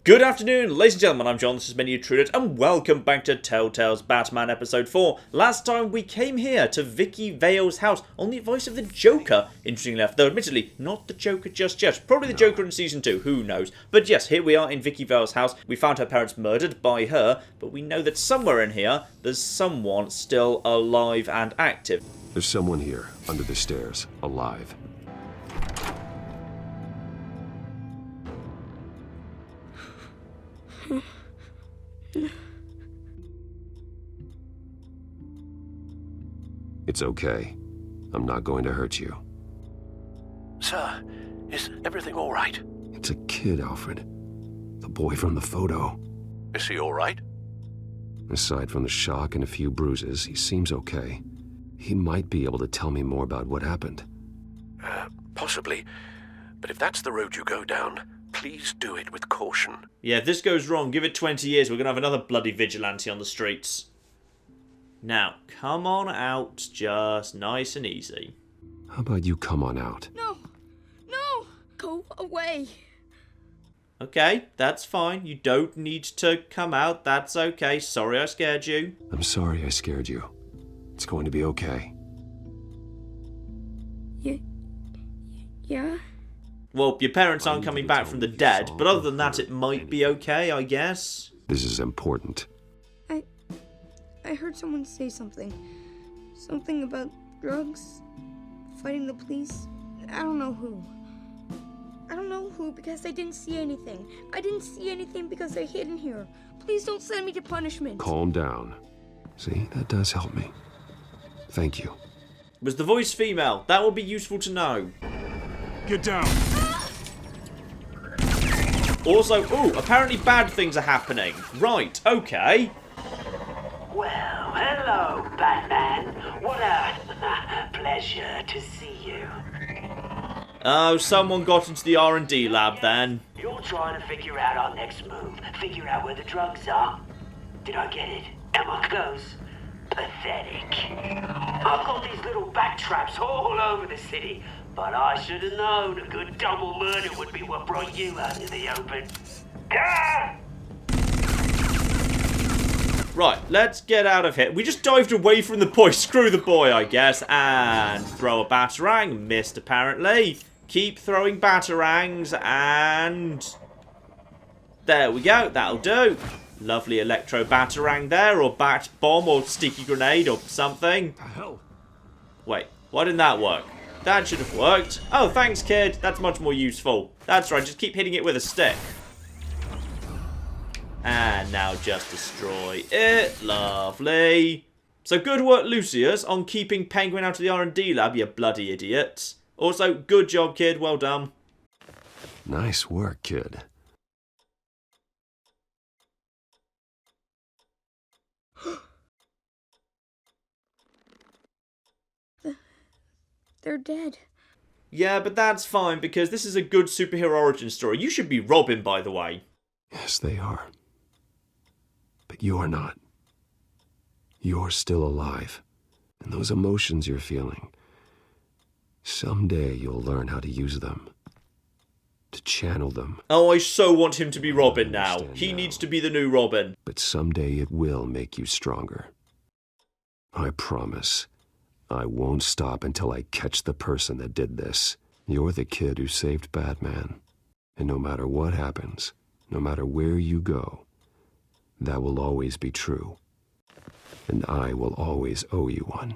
Good afternoon, ladies and gentlemen, I'm John, this is Menu Trudit, and welcome back to Telltale's Batman Episode 4. Last time we came here to Vicky Vale's house on the advice of the Joker, interestingly enough, though admittedly, not the Joker just yet. Probably the Joker in Season 2, who knows. But yes, here we are in Vicky Vale's house. We found her parents murdered by her, but we know that somewhere in here, there's someone still alive and active. There's someone here, under the stairs, alive. It's okay. I'm not going to hurt you. Sir, is everything all right? It's a kid, Alfred. The boy from the photo. Is he all right? Aside from the shock and a few bruises, he seems okay. He might be able to tell me more about what happened. Possibly. But if that's the road you go down, please do it with caution. Yeah, if this goes wrong, give it 20 years, we're going to have another bloody vigilante on the streets. Now, come on out, just nice and easy. How about you come on out? No! Go away! Okay, that's fine. You don't need to come out. That's okay. Sorry I scared you. I'm sorry I scared you. It's going to be okay. Yeah? Well, your parents aren't coming back from the dead, but other than that, it might be okay, I guess. This is important. I heard someone say something. Something about drugs, fighting the police. I don't know who. Because I didn't see anything. I didn't see anything because they're hidden here. Please don't send me to punishment. Calm down. See, that does help me. Thank you. Was the voice female? That would be useful to know. Get down. Also, apparently bad things are happening. Right, okay. Well, hello, Batman. What a pleasure to see you. Oh, someone got into the R&D lab then. You're trying to figure out our next move. Figure out where the drugs are. Did I get it? Am I close? Pathetic. I've got these little bat traps all over the city, but I should have known a good double murder would be what brought you out into the open. Ah! Right, let's get out of here. We just dived away from the boy. Screw the boy, I guess. And throw a batarang. Missed, apparently. Keep throwing batarangs. And there we go. That'll do. Lovely electro batarang there. Or bat bomb. Or sticky grenade. Or something. Hell. Wait, why didn't that work? That should have worked. Oh, thanks, kid. That's much more useful. That's right. Just keep hitting it with a stick. And now just destroy it. Lovely. So good work, Lucius, on keeping Penguin out of the R&D lab, you bloody idiot. Also, good job, kid. Well done. Nice work, kid. They're dead. Yeah, but that's fine, because this is a good superhero origin story. You should be Robin, by the way. Yes, they are. But you are not. You're still alive. And those emotions you're feeling, someday you'll learn how to use them. To channel them. Oh, I so want him to be Robin now. He needs to be the new Robin. But someday it will make you stronger. I promise. I won't stop until I catch the person that did this. You're the kid who saved Batman. And no matter what happens, no matter where you go, that will always be true. And I will always owe you one.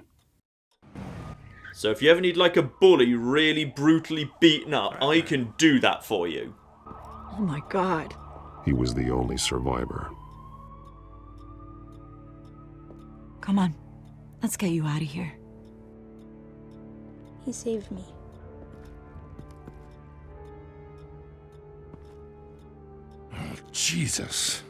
So if you ever need like a bully really brutally beaten up, I can do that for you. Oh my God. He was the only survivor. Come on. Let's get you out of here. He saved me. Oh, Jesus.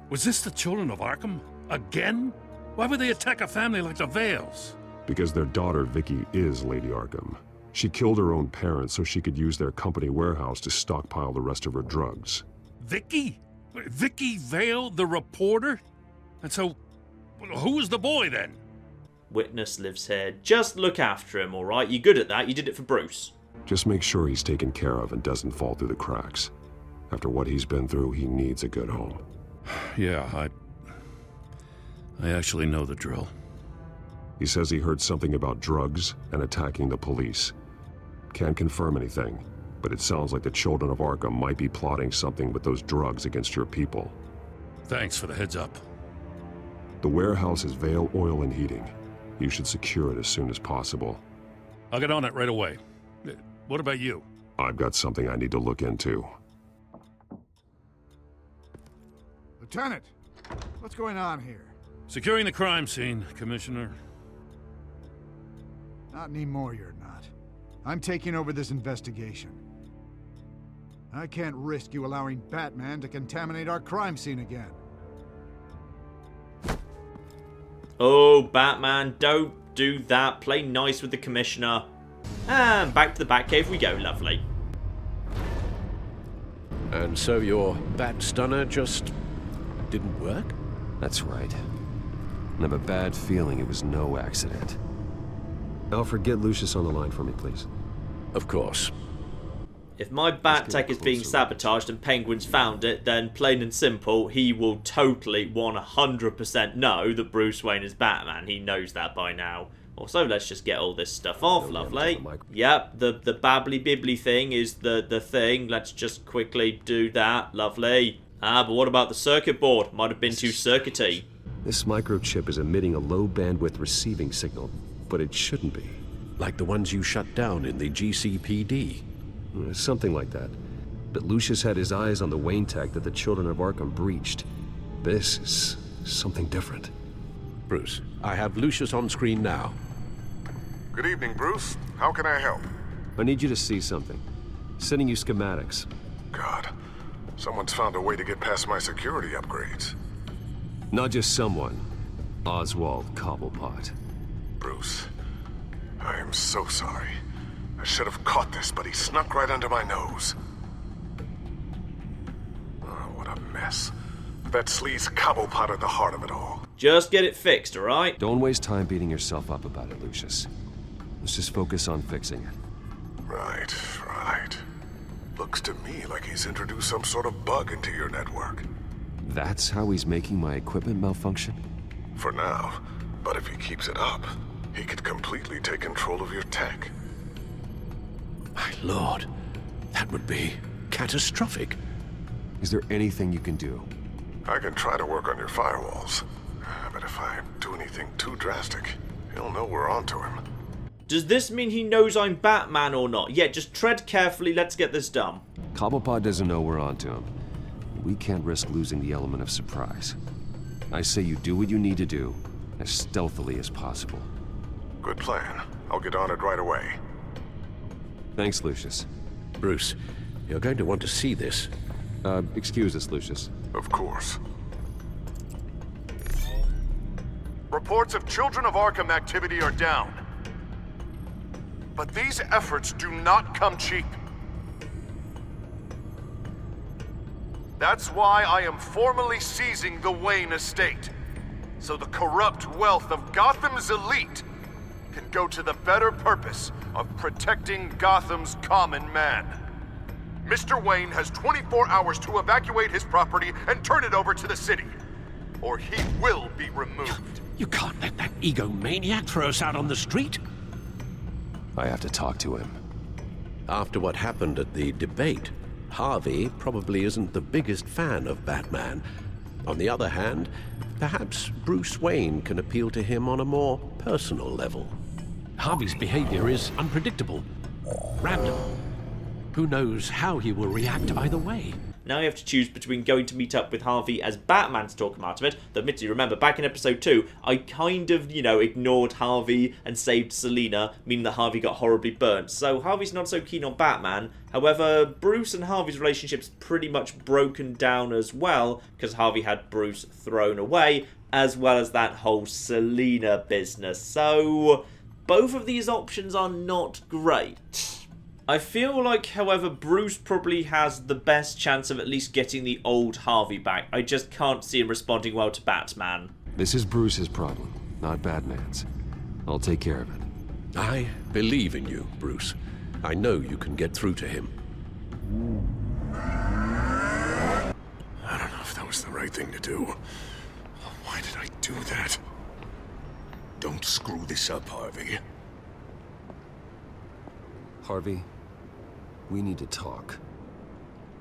Was this the children of Arkham? Again? Why would they attack a family like the Vales? Because their daughter, Vicky, is Lady Arkham. She killed her own parents so she could use their company warehouse to stockpile the rest of her drugs. Vicky? Vicky Vale, the reporter? And so, who was the boy then? Witness lives here. Just look after him, alright? You're good at that. You did it for Bruce. Just make sure he's taken care of and doesn't fall through the cracks. After what he's been through, he needs a good home. Yeah, I actually know the drill. He says he heard something about drugs and attacking the police. Can't confirm anything, but it sounds like the children of Arkham might be plotting something with those drugs against your people. Thanks for the heads up. The warehouse is Vale Oil and Heating. You should secure it as soon as possible. I'll get on it right away. What about you? I've got something I need to look into. Lieutenant, what's going on here? Securing the crime scene, Commissioner. Not anymore, you're not. I'm taking over this investigation. I can't risk you allowing Batman to contaminate our crime scene again. Oh, Batman, don't do that. Play nice with the Commissioner. And back to the Batcave we go, lovely. And so your bat stunner just didn't work? That's right. I have a bad feeling it was no accident. Alfred, get Lucius on the line for me, please. Of course. If my bat tech is being sabotaged and Penguin's found it, then plain and simple, he will totally 100% know that Bruce Wayne is Batman. He knows that by now. Also, let's just get all this stuff off, lovely. Yep, the babbly-bibbly thing is the thing. Let's just quickly do that, lovely. Ah, but what about the circuit board? Might have been too circuity. This microchip is emitting a low-bandwidth receiving signal, but it shouldn't be. Like the ones you shut down in the GCPD. Something like that. But Lucius had his eyes on the Wayne tech that the children of Arkham breached. This is something different. Bruce, I have Lucius on screen now. Good evening, Bruce. How can I help? I need you to see something. Sending you schematics. God, someone's found a way to get past my security upgrades. Not just someone. Oswald Cobblepot. Bruce, I am so sorry. I should have caught this, but he snuck right under my nose. Oh, what a mess. That sleaze Cobblepot at the heart of it all. Just get it fixed, alright? Don't waste time beating yourself up about it, Lucius. Let's just focus on fixing it. Right. Looks to me like he's introduced some sort of bug into your network. That's how he's making my equipment malfunction? For now, but if he keeps it up, he could completely take control of your tech. My lord, that would be catastrophic. Is there anything you can do? I can try to work on your firewalls, but if I do anything too drastic, he'll know we're onto him. Does this mean he knows I'm Batman or not? Yeah, just tread carefully, let's get this done. Cobblepot doesn't know we're onto him. We can't risk losing the element of surprise. I say you do what you need to do, as stealthily as possible. Good plan. I'll get on it right away. Thanks, Lucius. Bruce, you're going to want to see this. Excuse us, Lucius. Of course. Reports of Children of Arkham activity are down. But these efforts do not come cheap. That's why I am formally seizing the Wayne estate, so the corrupt wealth of Gotham's elite can go to the better purpose of protecting Gotham's common man. Mr. Wayne has 24 hours to evacuate his property and turn it over to the city, or he will be removed. You can't let that egomaniac throw us out on the street. I have to talk to him. After what happened at the debate, Harvey probably isn't the biggest fan of Batman. On the other hand, perhaps Bruce Wayne can appeal to him on a more personal level. Harvey's behavior is unpredictable, random. Who knows how he will react either way? Now you have to choose between going to meet up with Harvey as Batman to talk him out of it. Though admittedly, remember, back in episode 2, I kind of, ignored Harvey and saved Selina, meaning that Harvey got horribly burnt. So Harvey's not so keen on Batman. However, Bruce and Harvey's relationship's pretty much broken down as well, because Harvey had Bruce thrown away, as well as that whole Selina business. So both of these options are not great. I feel like, however, Bruce probably has the best chance of at least getting the old Harvey back. I just can't see him responding well to Batman. This is Bruce's problem, not Batman's. I'll take care of it. I believe in you, Bruce. I know you can get through to him. was the right thing to do. Why did I do that? Don't screw this up, Harvey. Harvey, we need to talk.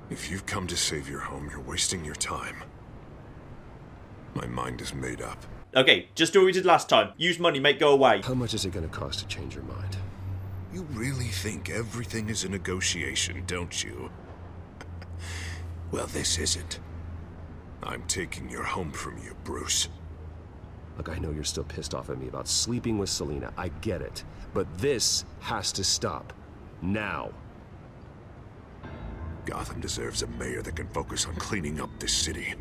If you've come to save your home, you're wasting your time. My mind is made up. Okay, just do what we did last time. Use money, make go away. How much is it going to cost to change your mind? You really think everything is a negotiation, don't you? Well, this isn't. I'm taking your home from you, Bruce. Look, I know you're still pissed off at me about sleeping with Selina. I get it. But this has to stop. Now. Gotham deserves a mayor that can focus on cleaning up this city.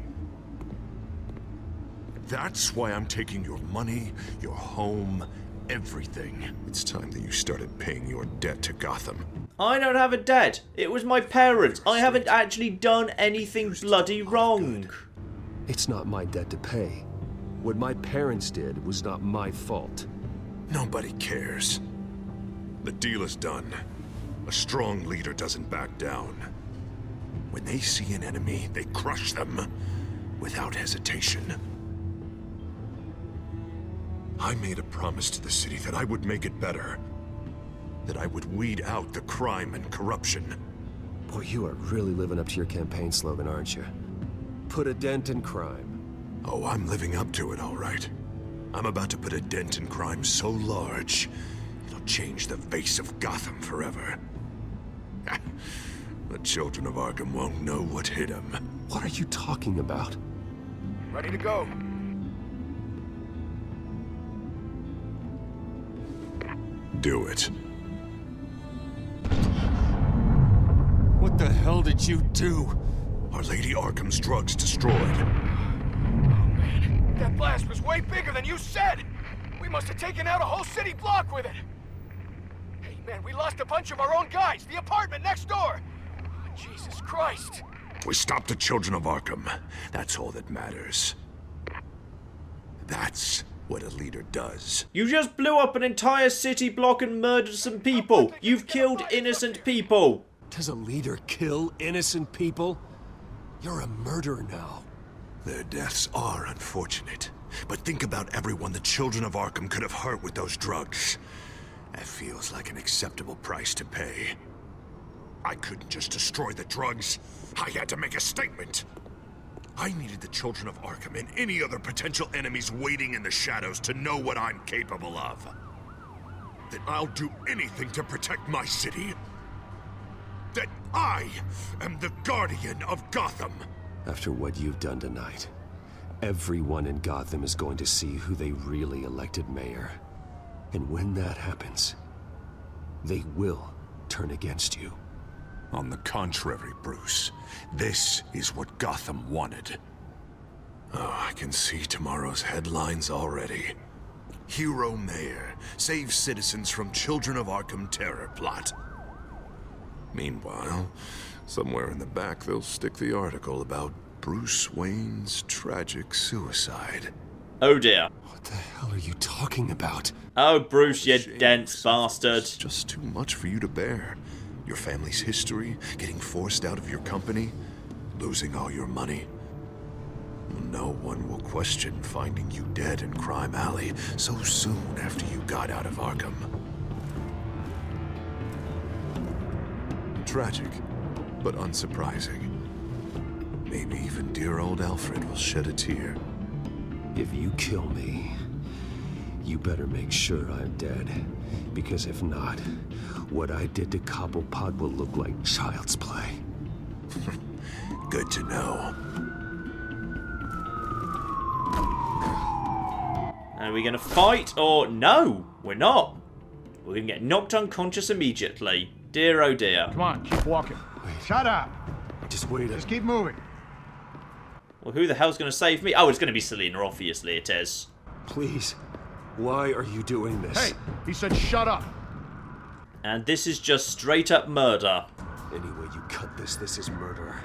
That's why I'm taking your money, your home, everything. It's time that you started paying your debt to Gotham. I don't have a debt. It was my parents. I haven't actually done anything bloody wrong. It's not my debt to pay. What my parents did was not my fault. Nobody cares. The deal is done. A strong leader doesn't back down. When they see an enemy, they crush them without hesitation. I made a promise to the city that I would make it better. That I would weed out the crime and corruption. Boy, you are really living up to your campaign slogan, aren't you? Put a dent in crime. Oh, I'm living up to it, all right. I'm about to put a dent in crime so large, it'll change the face of Gotham forever. The children of Arkham won't know what hit them. What are you talking about? Ready to go. Do it. What the hell did you do? Are Lady Arkham's drugs destroyed? That blast was way bigger than you said! We must have taken out a whole city block with it! Hey man, we lost a bunch of our own guys! The apartment next door! Jesus Christ! We stopped the children of Arkham. That's all that matters. That's what a leader does. You just blew up an entire city block and murdered some people. You've killed innocent people. Does a leader kill innocent people? You're a murderer now. Their deaths are unfortunate. But think about everyone the children of Arkham could have hurt with those drugs. That feels like an acceptable price to pay. I couldn't just destroy the drugs. I had to make a statement. I needed the children of Arkham and any other potential enemies waiting in the shadows to know what I'm capable of. That I'll do anything to protect my city. That I am the guardian of Gotham. After what you've done tonight, everyone in Gotham is going to see who they really elected mayor. And when that happens, they will turn against you. On the contrary, Bruce, this is what Gotham wanted. Oh, I can see tomorrow's headlines already. Hero Mayor saves citizens from Children of Arkham terror plot. Meanwhile, somewhere in the back they'll stick the article about Bruce Wayne's tragic suicide. Oh dear. What the hell are you talking about? Oh, Bruce, you dense bastard. It's just too much for you to bear. Your family's history, getting forced out of your company, losing all your money. No one will question finding you dead in Crime Alley so soon after you got out of Arkham. Tragic, but unsurprising. Maybe even dear old Alfred will shed a tear. If you kill me, you better make sure I'm dead. Because if not, what I did to Cobblepot will look like child's play. Good to know. Are we gonna fight or no? We're not. We're gonna get knocked unconscious immediately. Dear oh dear. Come on, keep walking. Shut up. Just wait. Just keep moving. Well, who the hell's gonna save me? Oh, it's gonna be Selina, obviously it is. Please. Why are you doing this? Hey, he said shut up. And this is just straight up murder. Any way you cut this is murder.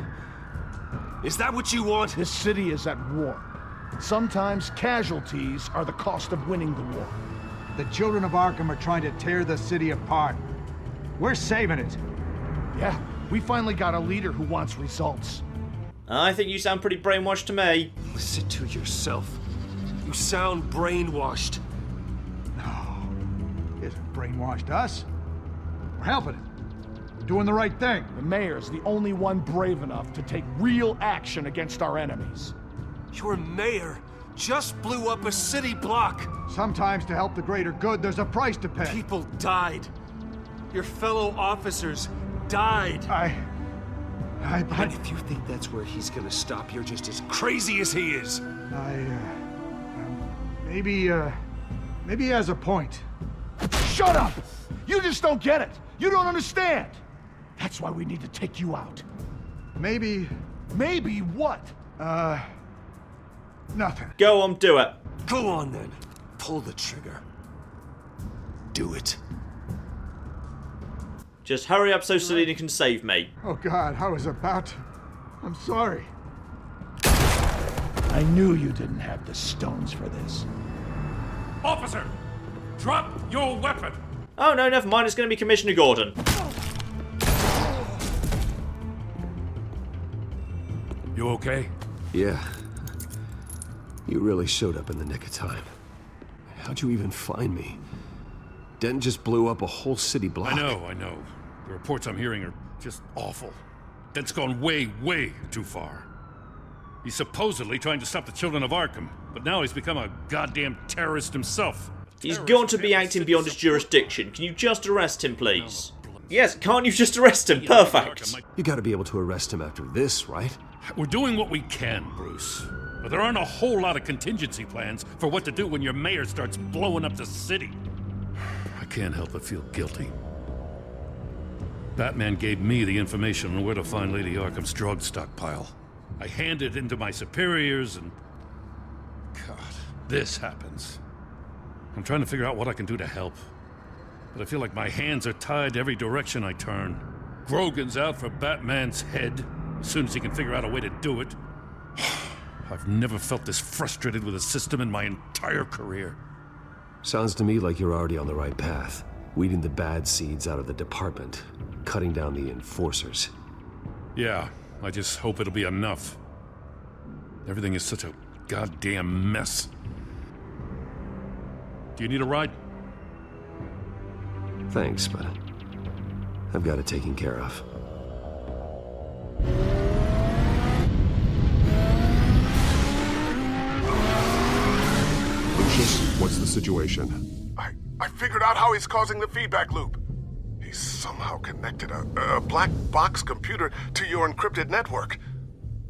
Is that what you want? This city is at war. Sometimes casualties are the cost of winning the war. The children of Arkham are trying to tear the city apart. We're saving it. Yeah, we finally got a leader who wants results. I think you sound pretty brainwashed to me. Listen to yourself. You sound brainwashed. No. He hasn't brainwashed us. We're helping him. We're doing the right thing. The mayor's the only one brave enough to take real action against our enemies. Your mayor just blew up a city block. Sometimes to help the greater good, there's a price to pay. People died. Your fellow officers died. But And if you think that's where he's gonna stop, you're just as crazy as he is. maybe he has a point. Shut up! You just don't get it. You don't understand. That's why we need to take you out. Maybe what? Nothing. Go on, do it. Go on then. Pull the trigger. Do it. Just hurry up so Selena can save me. Oh God, I was about to. I'm sorry. I knew you didn't have the stones for this. Officer, drop your weapon. Oh no, never mind. It's going to be Commissioner Gordon. You okay? Yeah. You really showed up in the nick of time. How'd you even find me? Dent just blew up a whole city block. I know. The reports I'm hearing are just awful. Dent's gone way, way too far. He's supposedly trying to stop the children of Arkham, but now he's become a goddamn terrorist himself. He's got to be acting beyond his jurisdiction. Can you just arrest him, please? Yes, can't you just arrest him? Perfect. You gotta be able to arrest him after this, right? We're doing what we can, Bruce. But there aren't a whole lot of contingency plans for what to do when your mayor starts blowing up the city. I can't help but feel guilty. Batman gave me the information on where to find Lady Arkham's drug stockpile. I handed it in to my superiors and... God, this happens. I'm trying to figure out what I can do to help. But I feel like my hands are tied every direction I turn. Grogan's out for Batman's head as soon as he can figure out a way to do it. I've never felt this frustrated with a system in my entire career. Sounds to me like you're already on the right path. Weeding the bad seeds out of the department. Cutting down the enforcers. Yeah, I just hope it'll be enough. Everything is such a goddamn mess. Do you need a ride? Thanks, but I've got it taken care of. Lucius, what's the situation? I figured out how he's causing the feedback loop. He's somehow connected a black box computer to your encrypted network.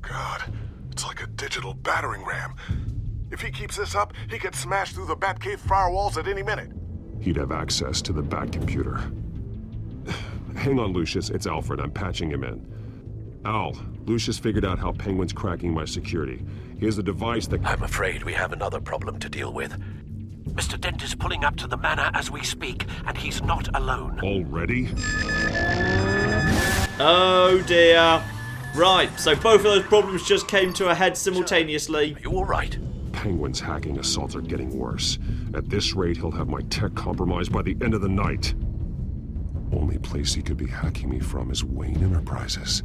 God, it's like a digital battering ram. If he keeps this up, he could smash through the Batcave firewalls at any minute. He'd have access to the Bat computer. Hang on, Lucius. It's Alfred. I'm patching him in. Al, Lucius figured out how Penguin's cracking my security. He has a device that... I'm afraid we have another problem to deal with. Mr. Dent is pulling up to the manor as we speak, and he's not alone. Already? Oh dear. Right, so both of those problems just came to a head simultaneously. Are you all right? Penguin's hacking assaults are getting worse. At this rate, he'll have my tech compromised by the end of the night. Only place he could be hacking me from is Wayne Enterprises.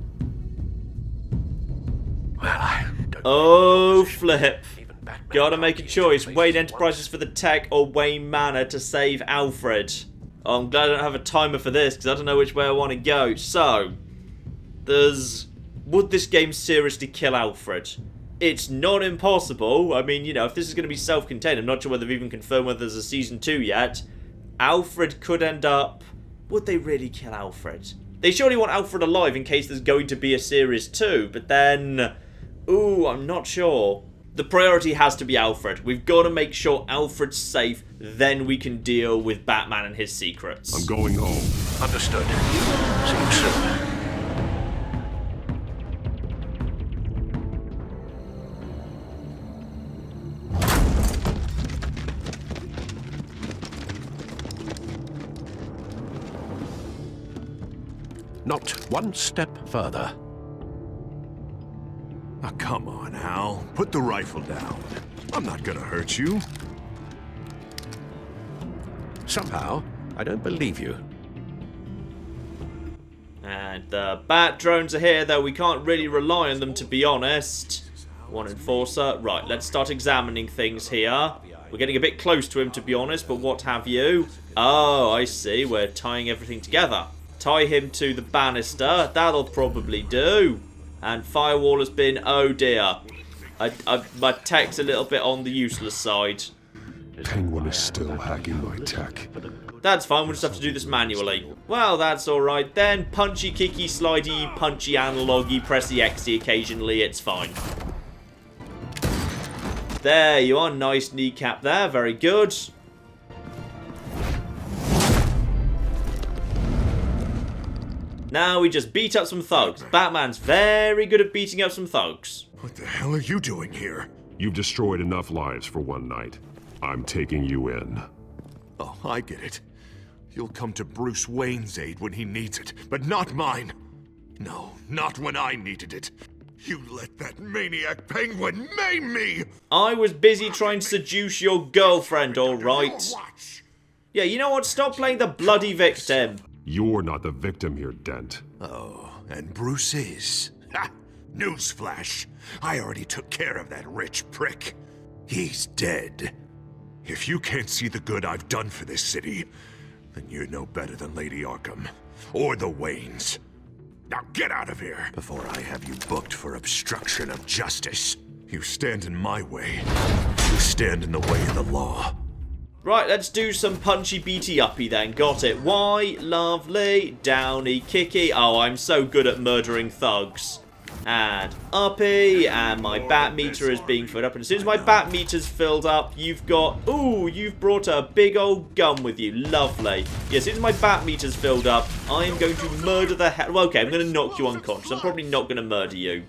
Well, I don't... Oh, flip. Gotta make a choice. Wayne Enterprises for the tech or Wayne Manor to save Alfred. Oh, I'm glad I don't have a timer for this because I don't know which way I want to go. So, would this game seriously kill Alfred? It's not impossible. I mean, you know, if this is going to be self-contained, I'm not sure whether they've even confirmed whether there's a season 2 yet. Alfred could end up... Would they really kill Alfred? They surely want Alfred alive in case there's going to be a series 2, but then... Ooh, I'm not sure. The priority has to be Alfred. We've got to make sure Alfred's safe, then we can deal with Batman and his secrets. I'm going home. Understood. See you soon. Not one step further. Oh, come on, Al. Put the rifle down. I'm not gonna hurt you. Somehow, I don't believe you. And the bat drones are here, though we can't really rely on them, to be honest. One enforcer. Right, let's start examining things here. We're getting a bit close to him, to be honest, but what have you? Oh, I see. We're tying everything together. Tie him to the banister. That'll probably do. And firewall has been... Oh, dear. My tech's a little bit on the useless side. Penguin is still hacking my tech. That's fine, we'll just have to do this manually. Well, that's alright then. Punchy, kicky, slidey, punchy, analogy, pressy, xy occasionally, it's fine. There you are, nice kneecap there, very good. Now we just beat up some thugs. Batman's very good at beating up some thugs. What the hell are you doing here? You've destroyed enough lives for one night. I'm taking you in. Oh, I get it. You'll come to Bruce Wayne's aid when he needs it, but not mine. No, not when I needed it. You let that maniac Penguin maim me! I was busy trying to seduce your girlfriend, alright? Yeah, you know what? Stop playing the bloody victim. You're not the victim here, Dent. Oh, and Bruce is. Ha! Newsflash. I already took care of that rich prick. He's dead. If you can't see the good I've done for this city, then you're no better than Lady Arkham. Or the Waynes. Now get out of here before I have you booked for obstruction of justice. You stand in my way. You stand in the way of the law. Right, let's do some punchy beaty uppy then. Got it. Why? Lovely. Downy, kicky. Oh, I'm so good at murdering thugs. And uppy. And my bat meter is being filled up. And as soon as my bat meter's filled up, you've got... Ooh, you've brought a big old gun with you. Lovely. Yeah, as soon as my bat meter's filled up, I'm going to murder the hell... Well, okay, I'm going to knock you unconscious. I'm probably not going to murder you.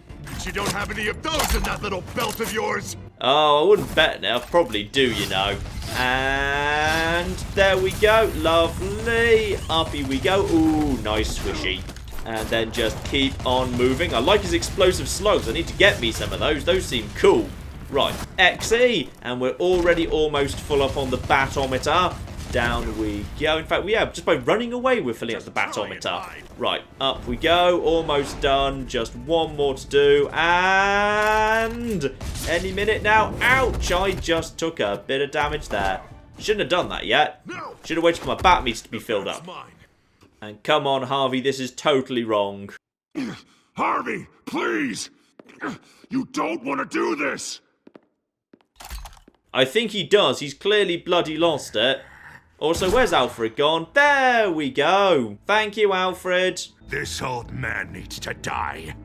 You don't have any of those in that little belt of yours. Oh, I wouldn't bet now. Probably do, you know. And there we go. Lovely. Uppy we go. Ooh, nice swishy. And then just keep on moving. I like his explosive slugs. I need to get me some of those. Those seem cool. Right, XE. And we're already almost full up on the batometer. Down we go. In fact, just by running away, we're filling up the batometer. Right, up we go. Almost done. Just one more to do. And any minute now. Ouch! I just took a bit of damage there. Shouldn't have done that yet. Should have waited for my bat meter to be filled up. And come on, Harvey. This is totally wrong. Harvey, please! You don't want to do this! I think he does. He's clearly bloody lost it. Also, where's Alfred gone? There we go. Thank you, Alfred. This old man needs to die.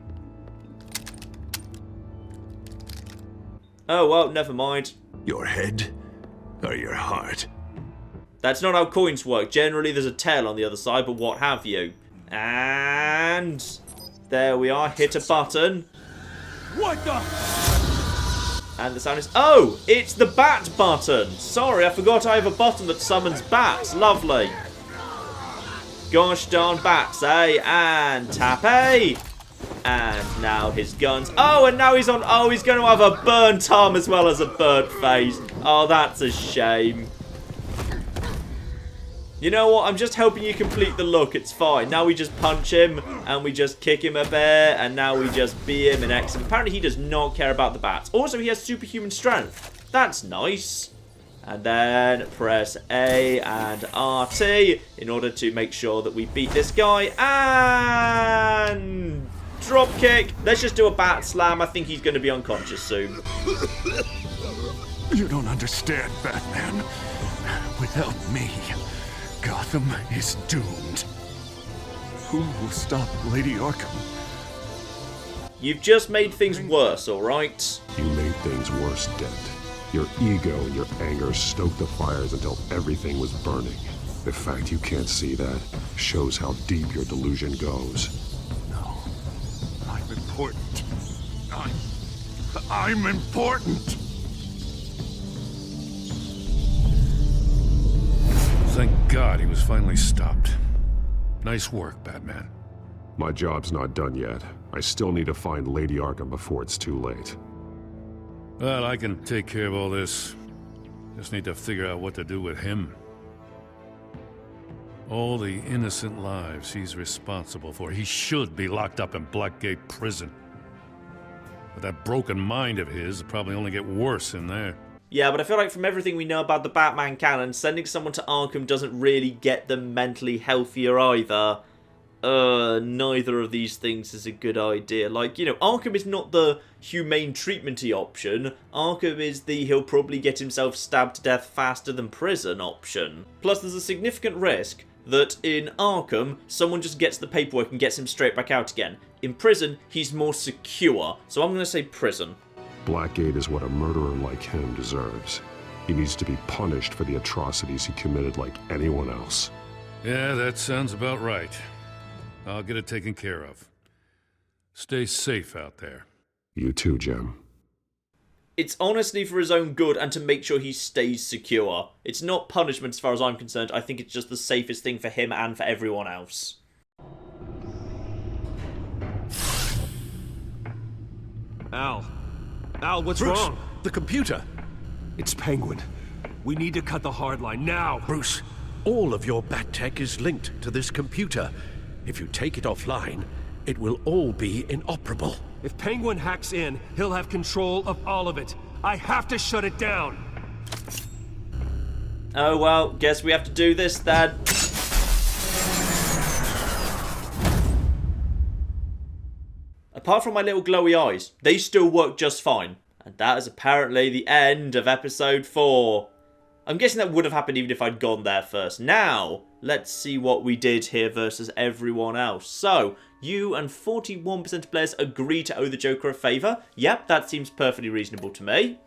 Oh, well, never mind. Your head or your heart? That's not how coins work. Generally, there's a tail on the other side, but what have you. And there we are. Hit a button. What the... And the sound is... Oh, it's the bat button. Sorry, I forgot I have a button that summons bats. Lovely. Gosh darn bats, eh? And tap A. And now his guns. Oh, and now he's on... Oh, he's going to have a burnt arm as well as a burnt face. Oh, that's a shame. You know what? I'm just helping you complete the look. It's fine. Now we just punch him and we just kick him a bit. And now we just bee him and X him. Apparently he does not care about the bats. Also, he has superhuman strength. That's nice. And then press A and RT in order to make sure that we beat this guy. And drop kick. Let's just do a bat slam. I think he's going to be unconscious soon. You don't understand, Batman. Without me, Gotham is doomed. Who will stop Lady Arkham? You've just made things worse, alright? You made things worse, Dent. Your ego and your anger stoked the fires until everything was burning. The fact you can't see that shows how deep your delusion goes. No. I'm important. I'm important! Thank God he was finally stopped. Nice work, Batman. My job's not done yet. I still need to find Lady Arkham before it's too late. Well, I can take care of all this. Just need to figure out what to do with him. All the innocent lives he's responsible for. He should be locked up in Blackgate Prison. But that broken mind of his will probably only get worse in there. Yeah, but I feel like from everything we know about the Batman canon, sending someone to Arkham doesn't really get them mentally healthier either. Neither of these things is a good idea. Like, you know, Arkham is not the humane treatment-y option. Arkham is the he'll probably get himself stabbed to death faster than prison option. Plus, there's a significant risk that in Arkham, someone just gets the paperwork and gets him straight back out again. In prison, he's more secure. So I'm going to say prison. Blackgate is what a murderer like him deserves. He needs to be punished for the atrocities he committed like anyone else. Yeah, that sounds about right. I'll get it taken care of. Stay safe out there. You too, Jim. It's honestly for his own good and to make sure he stays secure. It's not punishment as far as I'm concerned. I think it's just the safest thing for him and for everyone else. Al, what's Bruce, wrong? the computer. It's Penguin. We need to cut the hard line now. Bruce, all of your bat tech is linked to this computer. If you take it offline, it will all be inoperable. If Penguin hacks in, he'll have control of all of it. I have to shut it down. Oh well, guess we have to do this then. Apart from my little glowy eyes, they still work just fine. And that is apparently the end of episode 4. I'm guessing that would have happened even if I'd gone there first. Now, let's see what we did here versus everyone else. So, you and 41% of players agree to owe the Joker a favour. Yep, that seems perfectly reasonable to me.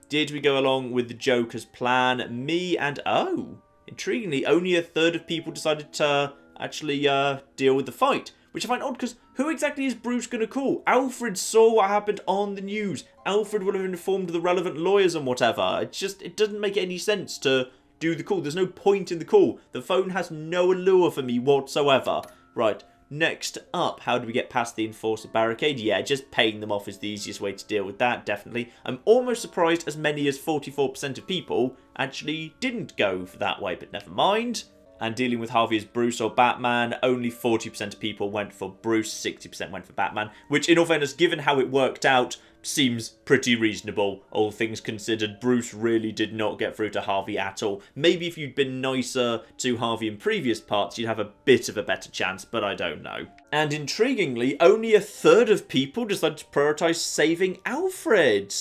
Did we go along with the Joker's plan? Me and... oh, intriguingly, only a third of people decided to actually deal with the fight. Which I find odd because who exactly is Bruce going to call? Alfred saw what happened on the news. Alfred would have informed the relevant lawyers and whatever. It doesn't make any sense to do the call. There's no point in the call. The phone has no allure for me whatsoever. Right, next up, how do we get past the enforcer barricade? Yeah, just paying them off is the easiest way to deal with that, definitely. I'm almost surprised as many as 44% of people actually didn't go for that way, but never mind. And dealing with Harvey as Bruce or Batman, only 40% of people went for Bruce, 60% went for Batman, which in all fairness, given how it worked out, seems pretty reasonable. All things considered, Bruce really did not get through to Harvey at all. Maybe if you'd been nicer to Harvey in previous parts, you'd have a bit of a better chance, but I don't know. And intriguingly, only a third of people decided to prioritise saving Alfred.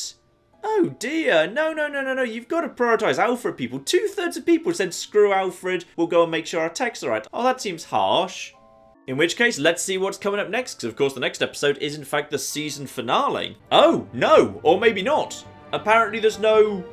Oh dear, no, you've got to prioritise Alfred, people. 2/3 of people said screw Alfred, we'll go and make sure our tech's alright. Oh, that seems harsh. In which case, let's see what's coming up next, because of course the next episode is in fact the season finale. Oh, no, or maybe not. Apparently there's no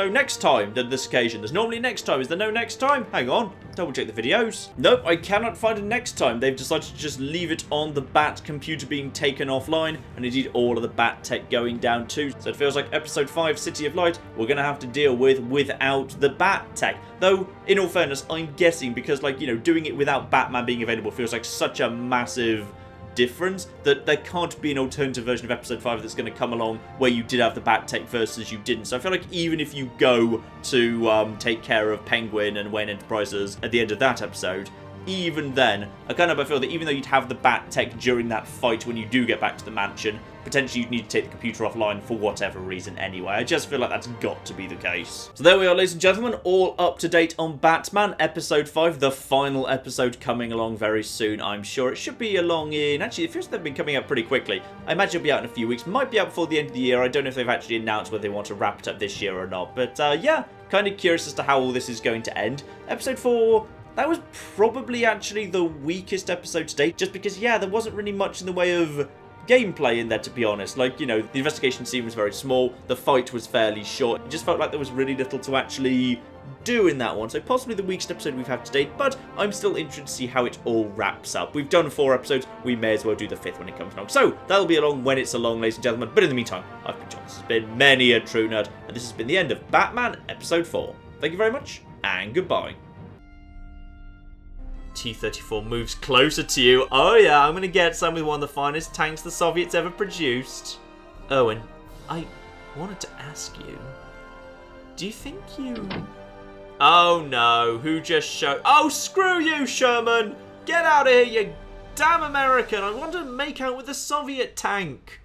next time than this occasion. There's normally next time. Is there no next time? Hang on. Double check the videos. Nope, I cannot find a next time. They've decided to just leave it on the Bat computer being taken offline, and indeed all of the Bat tech going down too. So it feels like episode 5, City of Light, we're going to have to deal with without the Bat tech. Though, in all fairness, I'm guessing because, like, you know, doing it without Batman being available feels like such a massive difference that there can't be an alternative version of episode 5 that's going to come along where you did have the Bat tech versus you didn't. So I feel like even if you go to take care of Penguin and Wayne Enterprises at the end of that episode, even then, I kind of feel that even though you'd have the Bat tech during that fight when you do get back to the mansion, potentially you'd need to take the computer offline for whatever reason anyway. I just feel like that's got to be the case. So there we are, ladies and gentlemen, all up to date on Batman episode 5, the final episode coming along very soon, I'm sure. It should be along in... actually, it feels like they've been coming out pretty quickly. I imagine it'll be out in a few weeks. Might be out before the end of the year. I don't know if they've actually announced whether they want to wrap it up this year or not. But yeah, kind of curious as to how all this is going to end. Episode 4... that was probably actually the weakest episode to date, just because, yeah, there wasn't really much in the way of gameplay in there, to be honest. Like, you know, the investigation scene was very small, the fight was fairly short, it just felt like there was really little to actually do in that one, so possibly the weakest episode we've had to date, but I'm still interested to see how it all wraps up. We've done 4 episodes, we may as well do the 5th when it comes along, so that'll be along when it's along, ladies and gentlemen, but in the meantime, I've been John, this has been many a true nerd, and this has been the end of Batman episode 4. Thank you very much, and goodbye. T-34 moves closer to you. Oh yeah, I'm gonna get some with one of the finest tanks the Soviets ever produced. Owen, I wanted to ask you, do you think you Oh no, who just showed... Oh, screw you, Sherman! Get out of here, you damn American! I want to make out with the Soviet tank!